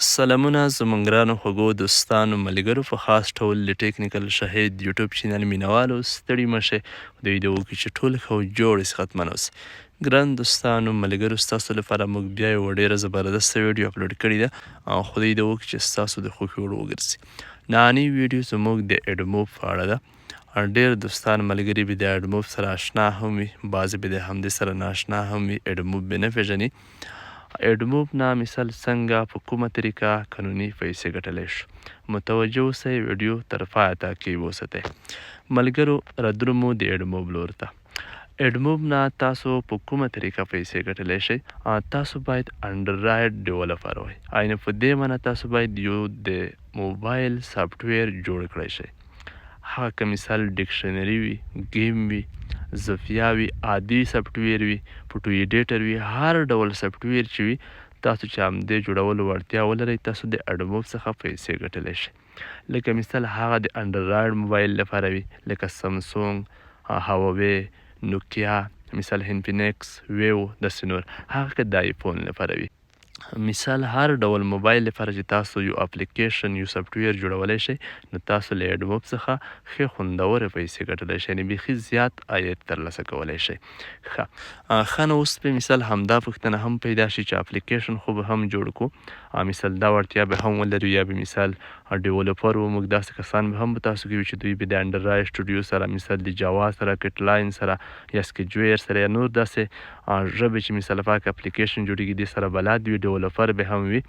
سلامونه زموږ ګرانو خوږو دوستانو ملګرو په خاص ډول د ټیکنیکل شهید یوټیوب چینل مینوالو ستړي مه شئ خدای دې وکړي چې ټول ښه او جوړ صحتمند اوسئ ګران دوستانو ملګرو ستاسو لپاره موږ بیا یوه ډېره زبردسته ویډیو اپلوډ کړې ده او خدای دې وکړي چې ستاسو د خوښې وړ وګرځي نننۍ ویډیو زموږ د ایډموب په اړه ده ډېر دوستان ملګري به د ایډموب سره اشنا هم وي بعضې به د همدې سره ناشنا هم وي ایډموب به نه پېژني ایډموب نه مثال څنګه په کومه طریقه قانوني پیسې ګټلی شو متوجه اوسئ ویډیو تر پایه تعقیب وساتئ ملګرو ردرومو د ایډموب لور ته ایډموب نه تاسو په کومه طریقه پیسې ګټلی شئ تاسو باید انډرایډ ډیولپر وئ یعنې په دې معنی تاسو باید یو د موبایل سافټویر جوړ کړی شئ هغه که مثال ډکشنري وي ګیم وي زفیا وي عادي سافټویر وي فوټو ایډیټر وي هر ډول سافټویر چې وي تاسو چې همدې جوړولو وړتیا ولرئ تاسو د اډموب څخه پیسې ګټلی شئ لکه مثال هغه د انډرایډ موبایل لپاره وي لکه سمسونګ هواوی نوکیا مثال هینفینکس ویو داسې نور هغه که د آیفون لپاره وي مثال هر ډول موبایل لپاره چې تاسو یو اپلیکیشن یو سافټویر جوړولی شئ نو تاسو له ایډموب څخه ښې خوندوره پیسې ګټلی شئ یعنې بیخي زیات عاید ترلاسه کولی شئ ښه نو اوس په مثال همدا پوښتنه هم پیدا شي چې اپلیکیشن خو به هم جوړ کړو مثال دا وړتیا به هم ولرو یا به مثال ډیولپر و موږ داسې کسان به هم په تاسو کې وي چې دوی به د انډرایډ سټوډیو سره مثال د جاوا سره کټلاین سره یا سکیجویر سره یا نور داسې ژبې چې مثال پاک اپلیکیشن جوړیږي دې سره بلد وي ډیولپر به هم وي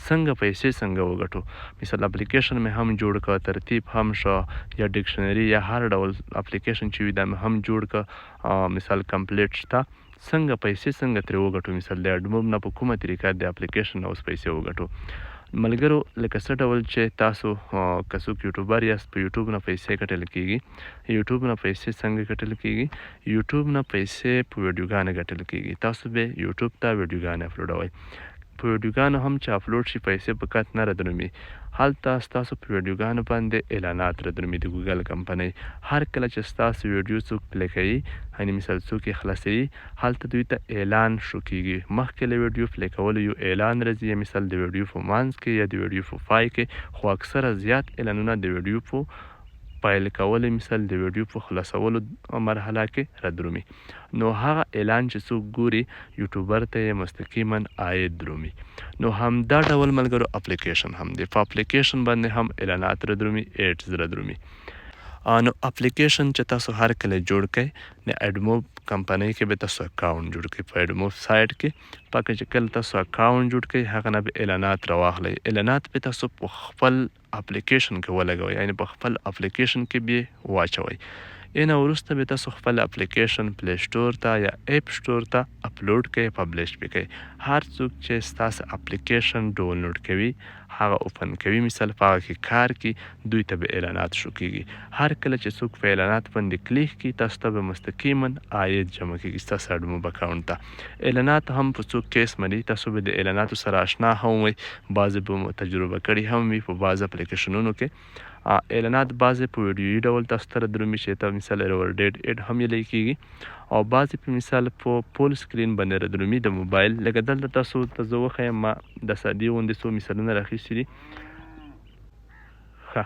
څنګه پیسې څنګه وګټو مثال اپلیکیشن مې هم جوړ کړ ترتیب هم شو یا ډکشنري یا هر ډول اپلیکیشن چې وي دا مې هم جوړ کړ مثال کمپلیټ شته څنګه پیسې څنګه ترې وګټو مثال د اډموب نه په کومه طریقه د اپلیکیشن نه اوس پیسې وګټو ملګرو لکه څه ډول چې تاسو که څوک یوټیوبر یاست په یوټیوب نه پیسې ګټل کیږي یوټیوب نه پیسې څنګه ګټل کیږي یوټیوب نه پیسې په ویډیوګانې ګټل کیږي تاسو به یوټیوب ته ویډیوګانې اپلوډوئ په ویډیوګانو هم چې اپلوډ شي پیسې په کټ نه ردرومي هلته ستاسو په ویډیوګانو باندې اعلانات ردرومي د ګوګل کمپنۍ هر کله چې ستاسو ویډیو څوک پلی کوي یعنې مثال څوک یې خلاصوي هلته دوی ته اعلان شو کیږي مخکې له ویډیو پلی کولو یو اعلان راځي یا مثال د ویډیو په منځ کې یا د ویډیو په پای کې خو اکثره زیات اعلانونه د ویډیو په پیل کول مثال د ویډیو په خلاصولو مرحله کې ردرومي نو هغه اعلان چې څوک ګوري یوټیوبر ته یې مستقیما عاید درومي نو همدا ډول ملګرو اپلیکیشن هم دی په اپلیکیشن باندې هم اعلانات ردرومي ایډز ردرومي نو اپلیکیشن چې تاسو هر کله جوړ کړئ د اډموب کمپنۍ کې به تاسو اکاونټ جوړ کړئ په اډموب سایټ کې پکې چې کله تاسو اکاونټ جوړ کړئ هغه نه به اعلانات راواخلئ اعلانات به تاسو په خپل اپلیکیشن کې ولګوئ یعنې په خپل اپلیکیشن کې به واچوئ اینه وروسته به تاسو خپل اپلیکیشن پلی سټور ته یا اپ سټور ته اپلوډ کړئ پبلش به کړئ هر څوک چې ستاسو اپلیکیشن ډاونلوډ کوي هغه اوپن کوي مثال په هغه کې کار کوي دوی ته به اعلانات شو کیږي هر کله چې څوک په اعلانات باندې کلیک کوي تاسو ته به مستقیما عاید جمع کیږي ستاسو اډموب اکاونټ ته اعلانات هم په څوک کیس مني تاسو به د اعلاناتو سره اشنا هم وي بعضې به مو تجربه کړي هم وي په بعض اپلیکیشنونو کې اعلانات بعضې په ویډیویي ډول تاسو ته درومي چې ته مثال ریورډیډ ایډ هم یې لیکي کیږي او بعضې په مثال په فول سکرین باندې ردرومي د موبایل لکه دلته تاسو ته زه وښیم ما د سادي غوندې څو مثالونه راخیستي دي ښه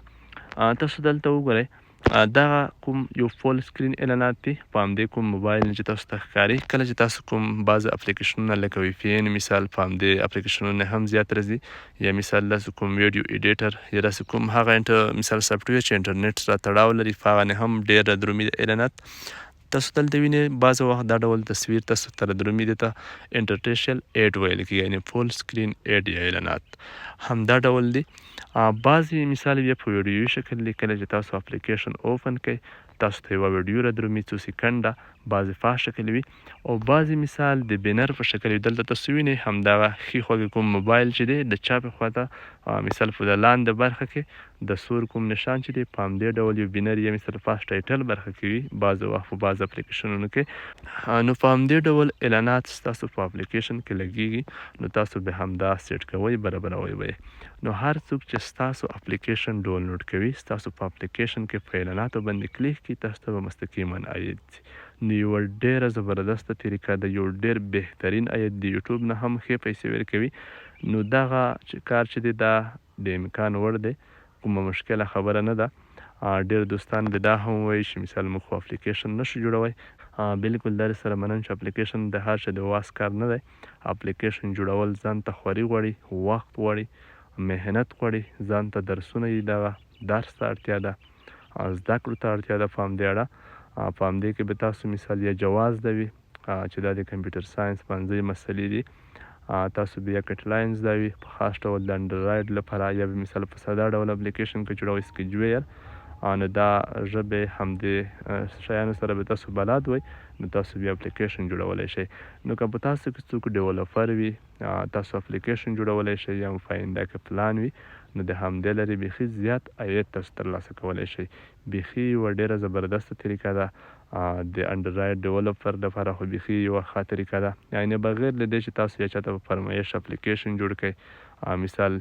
تاسو دلته وګورئ دغه کوم یو فول سکرین اعلانات دي په همدې کوم موبایل چې تاسو ته ښکاري کله چې تاسو کوم بعض اپلیکیشنونه لکه وی پی ان مثال په همدې اپلیکیشنونه هم زیات راځي یا مثال داسې کوم ویډیو ایډیټر یا داسې کوم هغه مثال سافټویر چې انټرنیټ سره تړاو لري په هغه نه هم ډېر درومي اعلانات تاسو دلته وینئ بعض وخت دا ډول تصویر تاسو ته درومي دي ته انټرټیشل ایډ ویل کیږي یعنې فول سکرین ایډ یا اعلانات همدا ډول دي بعضې مثال بیا په ویډیوي شکل دی کله چې تاسو اپلیکیشن اوپن کړئ تاسو ته یوه ویډیو ردرومي څو سیکنډه بعضې په شکل وي او بعضې مثال د بینر په شکل وي دلته تاسو وینئ همدغه ښي خواږه کوم موبایل چې دی د چاپې خواته مثال په د لاندې برخه کې د سور کوم نشان چې دی په همدې ډول یو بینر یا مثال فاست ټایټل برخه کې وي بعضې وخت په بعض اپلیکیشنونو کې نو په همدې ډول اعلانات ستاسو په اپلیکیشن کې لګیږي نو تاسو به همدا سیټ کوئ برابروئ به نو هر څوک چې ستاسو اپلیکیشن ډاونلوډ کوي ستاسو په اپلیکیشن کې په اعلاناتو باندې کلیک کړي تاسو ته به مستقیما عاید نو یوه ډېره زبردسته طریقه ده یو ډېر بهترین عاید د یوټیوب نه هم ښې پیسې ورکوي نو دغه کار چې دی دا د امکان وړ دی، کومه مشکله خبره نه ده. ډېر دوستان به دا هم وایي چې مثال موږ خو اپلیکیشن نشو جوړوی. بالکل در سره منم چې اپلیکیشن د هر چا د واس کار نه دی. اپلیکیشن جوړول ځان ته خواري غواړي، وخت غواړي، مهنت غواړي، ځان ته درسونه دي، دغه درس ته اړتیا ده، زده کړو ته اړتیا ده. په همدې اړه په همدې کې به تاسو مثال یا جواز ده وي چې دا د کمپیوټر ساینس پنځه مسلې دي. تاسو بیا کټلاین زده وي په خاص ډول د انډرایډ لپاره، یا به مثال په ساده ډول اپلیکیشن کې جوړوئ سکیجویر، نو دا ژبې همدې شیانو سره به تاسو بلد وئ، نو تاسو بیا اپلیکیشن جوړولی شئ. نو که په تاسو کې څوک ډیولپر وي، تاسو اپلیکیشن جوړولی شئ، یا فاینده کې پلان وي، نو د همدې لرې بیخي زیات عاید تاسو ترلاسه کولی شئ. بیخي یوه ډېره زبردسته طریقه ده. د انډرایډ ډیولپر لپاره خو بیخي یوه ښه طریقه ده، یعنې بغیر له دې چې تاسو یا چاته په فرمایش اپلیکیشن جوړ کړئ، مثال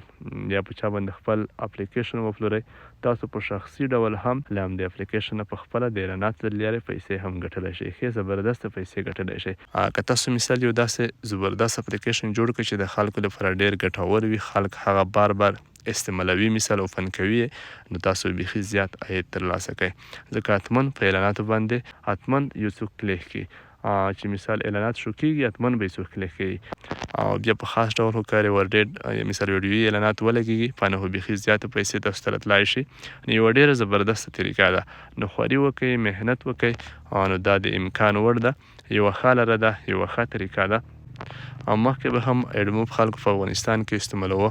یا په چا باندې خپل اپلیکیشن وپلورئ، تاسو په شخصي ډول هم له همدې اپلیکیشن نه په خپله د اعلاناتو له لارې پیسې هم ګټلی شئ، ښې زبردسته پیسې ګټلی شئ. که تاسو مثال یو داسې زبردست اپلیکیشن جوړ کړئ چې د خلکو لپاره ډېر ګټور وي، خلک هغه بار بار استعمالوي مثال اوپن کوي، نو تاسو بیخي زیات عاید ترلاسه کوئ. ځکه حتما په اعلاناتو باندې حتما یو څوک کلیک کوي، چې مثال اعلانات شروع کېږي حتما به یې څوک کلیک کوي. او بیا په خاص ډول خو کار ورډېډ مثال ویډیویي اعلانات ولګېږي، په نو بیخي زیاته پیسې تاسو ته راتلی شي. نو یوه ډېره زبردسته طریقه ده. نو خواري وکئ، مهنت وکئ، نو دا د امکان وړ ده، یوه ښه لاره ده، یوه ښه طریقه ده. او مخکې به هم ایډموب خلکو په افغانستان کې استعمالوه،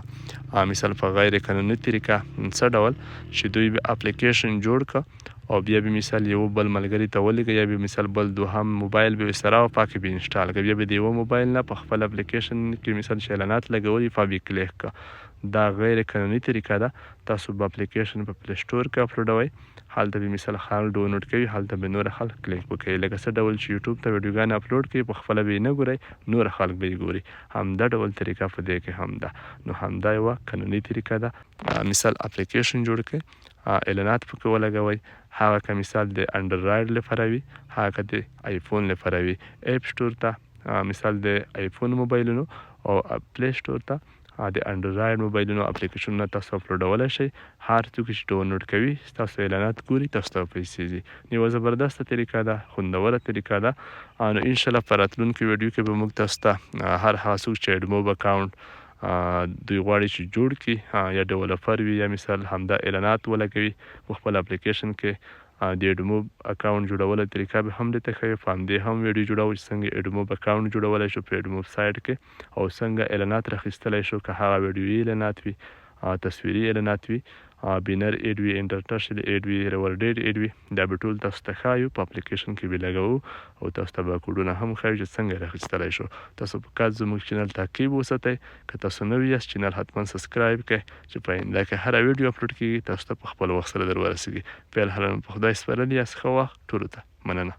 مثال په غیر قانوني طریقه، څه ډول چې دوی به اپلیکیشن جوړ که او بیا به مثال یو بل ملګري ته ولېږه، یا به مثال بل دوهم موبایل به ورسره او پاکې به انسټال کړه، بیا به د یوه موبایل نه په خپل اپلیکیشن کې مثال چې اعلانات لګولي په به کلیک کړه. دا غیر قانوني طریقه ده. تاسو به اپلیکیشن په پلی سټور کې اپلوډوئ، هلته به مثال خلک ډاونلوډ کوي، هلته به نور خلک کلیک وکړي، لکه څه ډول چې یوټیوب ته ویډیوګانې اپلوډ کړي، په خپله به یې نه ګورئ، نور خلک به یې ګوري. همدا ډول طریقه په دې کې هم ده. نو همدا یوه قانوني طریقه ده. مثال اپلیکیشن جوړ کړئ، اعلانات پکې ولګوئ، هغه که مثال د انډرایډ لپاره وي، هغه که د آیفون لپاره وي، اپ سټور ته مثال د آیفون موبایلونو او پلی سټور ته د انډرایډ موبایلونو اپلیکیشنونه تاسو اپلوډولی شئ. هر څوک چې ډاونلوډ کوي تاسو اعلانات ګوري، تاسو ته پیسې ځي. یوه زبردسته طریقه ده، خوندوره طریقه ده. نو انشاءالله په راتلونکي ویډیو کې به موږ تاسو ته هر هغه څوک چې ایډموب اکاونټ دوی غواړي چې جوړ کړي، یا ډیولپر وي، یا مثال همدا اعلانات ولګوي په خپل اپلیکیشن کې، د ایډموب اکاونټ جوړولو طریقه به هم درته ښیو. په همدې هم ویډیو جوړوو چې څنګه ایډموب اکاونټ جوړولی شو په ایډموب سایټ کې، او څنګه اعلانات راخیستلی شو، که هغه ویډیویي اعلانات وي، تصویري اعلانات وي، بینر ایډ وي، انټرنیشنل ایډ وي، ورډېډ ایډ وي، دا به ټول تاسو ته ښایو. په اپلیکیشن کې به لګوو او تاسو ته به کوډونه هم ښایو چې څنګه راخیستلی شو. تاسو په کار زموږ چینل تعقیب وساتئ. که تاسو نوي یاست چینل حتما سبسکرایب کړئ چې په آینده کې هره ویډیو اپلوډ کېږي تاسو ته په خپل وخت سره در ورسېږي. فعل حالا په خدای سپارلي یاست. ښه وخت ټولو ته، مننه.